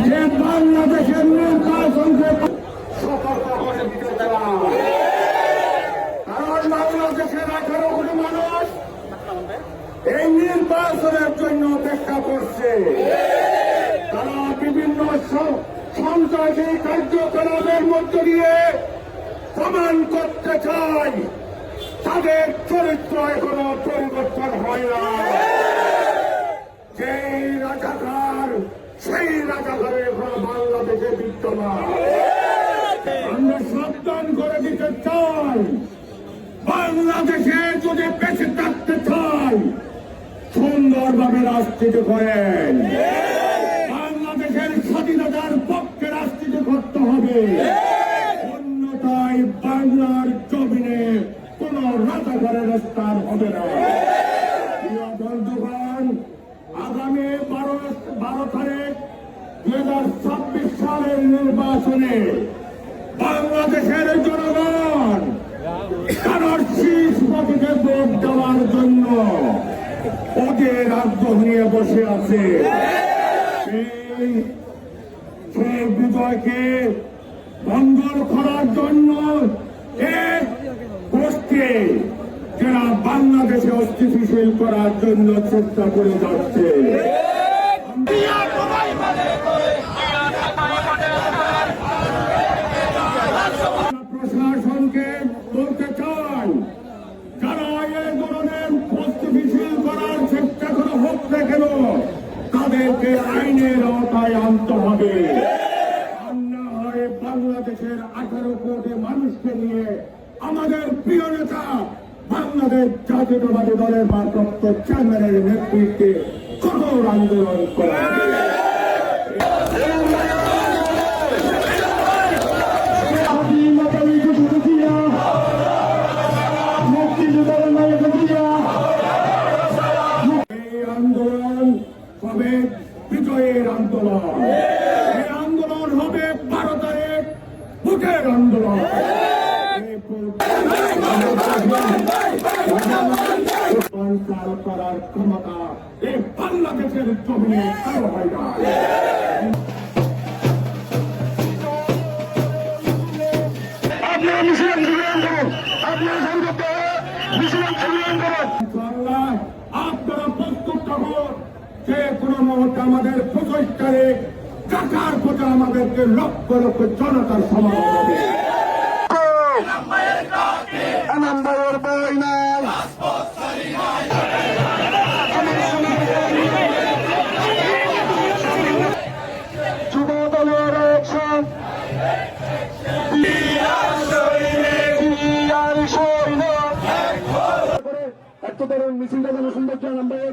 যে বাংলাদেশের নির্বাচনকে সতর্ক করে দিতে চান। কারণ বাংলাদেশের 18 কোটি মানুষ এই নির্বাচনের জন্য অপেক্ষা করছে। তারা বিভিন্ন সন্ত্রাসী কার্যকলাপের মধ্য দিয়ে প্রমাণ করতে চায় তাদের চরিত্র এখনো পরিবর্তন হয় না। যেই রাজাকার সেই রাজাকারের এখনো বাংলাদেশে বিদ্যমান। আমরা সাবধান করে দিতে চাই, বাংলাদেশে যদি বেঁচে থাকতে চাই সুন্দরভাবে রাজনীতি করেন। বাংলাদেশের স্বাধীনতার পক্ষে রাজনীতি করতে হবে, অন্যথায় বাংলার জমিনে কোন রাজাকারের স্থান হবে না। প্রিয় বন্ধুগণ, আগামী 12 তারিখ 2026 সালের নির্বাচনে বাংলাদেশের জনগণ কারোর শীষ প্রতীকে ভোট দেওয়ার জন্য ওদের আগ্রহ নিয়ে বসে আছে। সেই বিজয়কে ভঙ্গল করার জন্য এক গোষ্ঠী যারা বাংলাদেশে অস্থিতিশীল করার জন্য চেষ্টা করে যাচ্ছে। প্রশাসনকে বলতে চাই, যারা এই ধরনের অস্থিতিশীল করার চেষ্টা করে হোক না কেন তাদেরকে আইনের আওতায় আনতে হবে। বাংলাদেশের 18 কোটি মানুষকে নিয়ে আমাদের প্রিয় নেতা বাংলাদেশ জাতীয়তাবাদী দলের ভারপ্রাপ্ত চেয়ারম্যানের নেতৃত্বে কঠোর আন্দোলন করা হবে। এই আন্দোলন হবে বিজয়ের আন্দোলন। এই আন্দোলন হবে 12 তারিখ ভোটের আন্দোলন। করার ক্ষমতা এই বাংলাদেশের জমিনে কারো হয় না। আপনারা প্রস্তুত থাকুন, যে কোনো মুহূর্তে আমাদের 25 তারিখ ঢাকার পথে আমাদেরকে লক্ষ লক্ষ জনতার সমাগম হবে। এত ধরনের মিছিলটা যেন সুন্দর নাম্বার